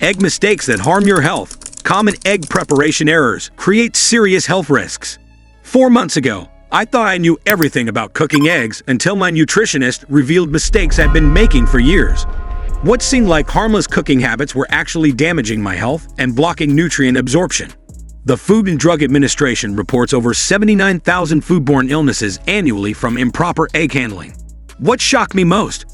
Egg mistakes that harm your health. Common egg preparation errors create serious health risks. 4 months ago, I thought I knew everything about cooking eggs until my nutritionist revealed mistakes I'd been making for years. What seemed like harmless cooking habits were actually damaging my health and blocking nutrient absorption. The Food and Drug Administration reports over 79,000 foodborne illnesses annually from improper egg handling. What shocked me most?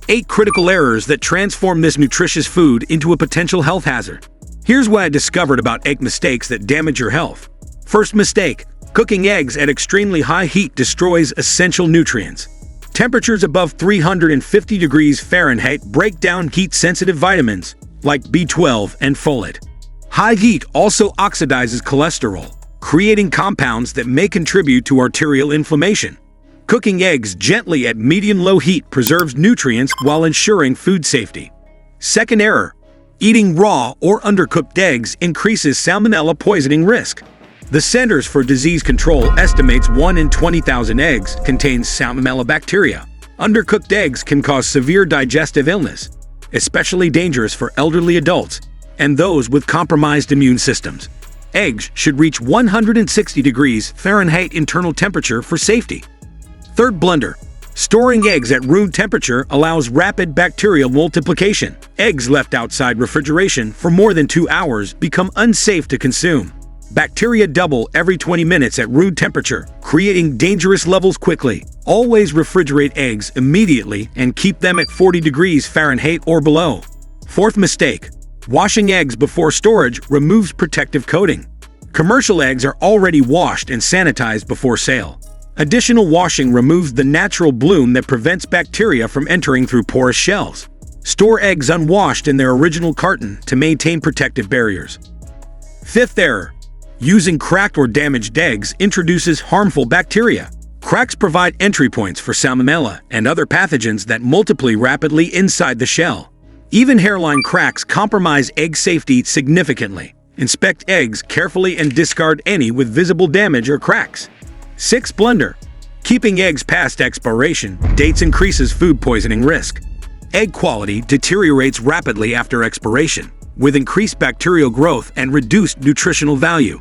8 critical errors that transform this nutritious food into a potential health hazard. Here's what I discovered about egg mistakes that damage your health. First mistake: cooking eggs at extremely high heat destroys essential nutrients. Temperatures above 350 degrees Fahrenheit break down heat-sensitive vitamins, like B12 and folate. High heat also oxidizes cholesterol, creating compounds that may contribute to arterial inflammation. Cooking eggs gently at medium-low heat preserves nutrients while ensuring food safety. Second error: eating raw or undercooked eggs increases salmonella poisoning risk. The Centers for Disease Control estimates 1 in 20,000 eggs contains salmonella bacteria. Undercooked eggs can cause severe digestive illness, especially dangerous for elderly adults and those with compromised immune systems. Eggs should reach 160 degrees Fahrenheit internal temperature for safety. Third blunder: storing eggs at room temperature allows rapid bacterial multiplication. Eggs left outside refrigeration for more than 2 hours become unsafe to consume. Bacteria double every 20 minutes at room temperature, creating dangerous levels quickly. Always refrigerate eggs immediately and keep them at 40 degrees Fahrenheit or below. Fourth mistake: washing eggs before storage removes protective coating. Commercial eggs are already washed and sanitized before sale. Additional washing removes the natural bloom that prevents bacteria from entering through porous shells. Store eggs unwashed in their original carton to maintain protective barriers. Fifth error: using cracked or damaged eggs introduces harmful bacteria. Cracks provide entry points for salmonella and other pathogens that multiply rapidly inside the shell. Even hairline cracks compromise egg safety significantly. Inspect eggs carefully and discard any with visible damage or cracks. Sixth blunder: keeping eggs past expiration dates increases food poisoning risk. Egg quality deteriorates rapidly after expiration, with increased bacterial growth and reduced nutritional value.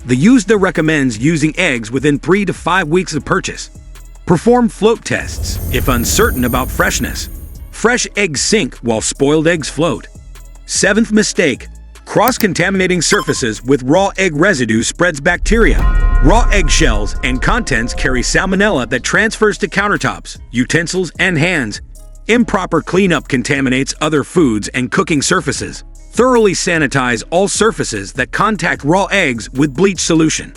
The USDA recommends using eggs within 3 to 5 weeks of purchase. Perform float tests if uncertain about freshness. Fresh eggs sink while spoiled eggs float. Seventh mistake: cross-contaminating surfaces with raw egg residue spreads bacteria. Raw eggshells and contents carry salmonella that transfers to countertops, utensils, and hands. Improper cleanup contaminates other foods and cooking surfaces. Thoroughly sanitize all surfaces that contact raw eggs with bleach solution.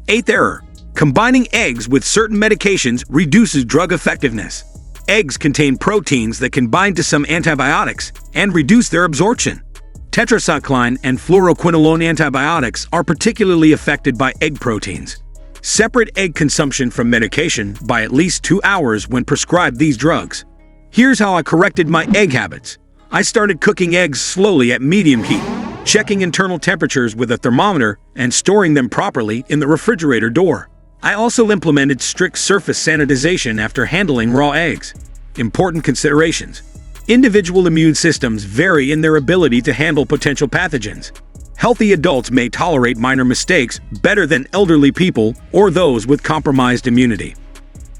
Eighth error: combining eggs with certain medications reduces drug effectiveness. Eggs contain proteins that can bind to some antibiotics and reduce their absorption. Tetracycline and fluoroquinolone antibiotics are particularly affected by egg proteins. Separate egg consumption from medication by at least 2 hours when prescribed these drugs. Here's how I corrected my egg habits. I started cooking eggs slowly at medium heat, checking internal temperatures with a thermometer and storing them properly in the refrigerator door. I also implemented strict surface sanitization after handling raw eggs. Important considerations: individual immune systems vary in their ability to handle potential pathogens. Healthy adults may tolerate minor mistakes better than elderly people or those with compromised immunity.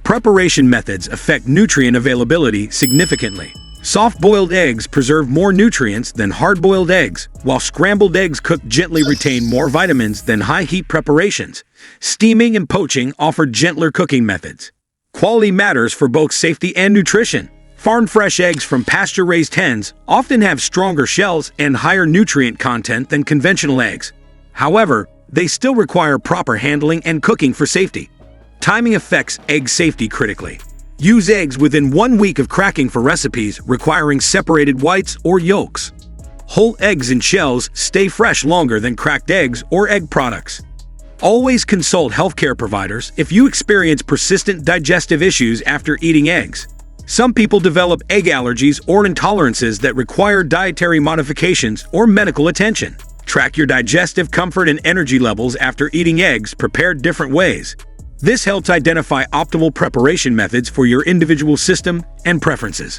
Preparation methods affect nutrient availability significantly. Soft-boiled eggs preserve more nutrients than hard-boiled eggs, while scrambled eggs cooked gently retain more vitamins than high-heat preparations. Steaming and poaching offer gentler cooking methods. Quality matters for both safety and nutrition. Farm-fresh eggs from pasture-raised hens often have stronger shells and higher nutrient content than conventional eggs. However, they still require proper handling and cooking for safety. Timing affects egg safety critically. Use eggs within 1 week of cracking for recipes requiring separated whites or yolks. Whole eggs and shells stay fresh longer than cracked eggs or egg products. Always consult healthcare providers if you experience persistent digestive issues after eating eggs. Some people develop egg allergies or intolerances that require dietary modifications or medical attention. Track your digestive comfort and energy levels after eating eggs prepared different ways. This helps identify optimal preparation methods for your individual system and preferences.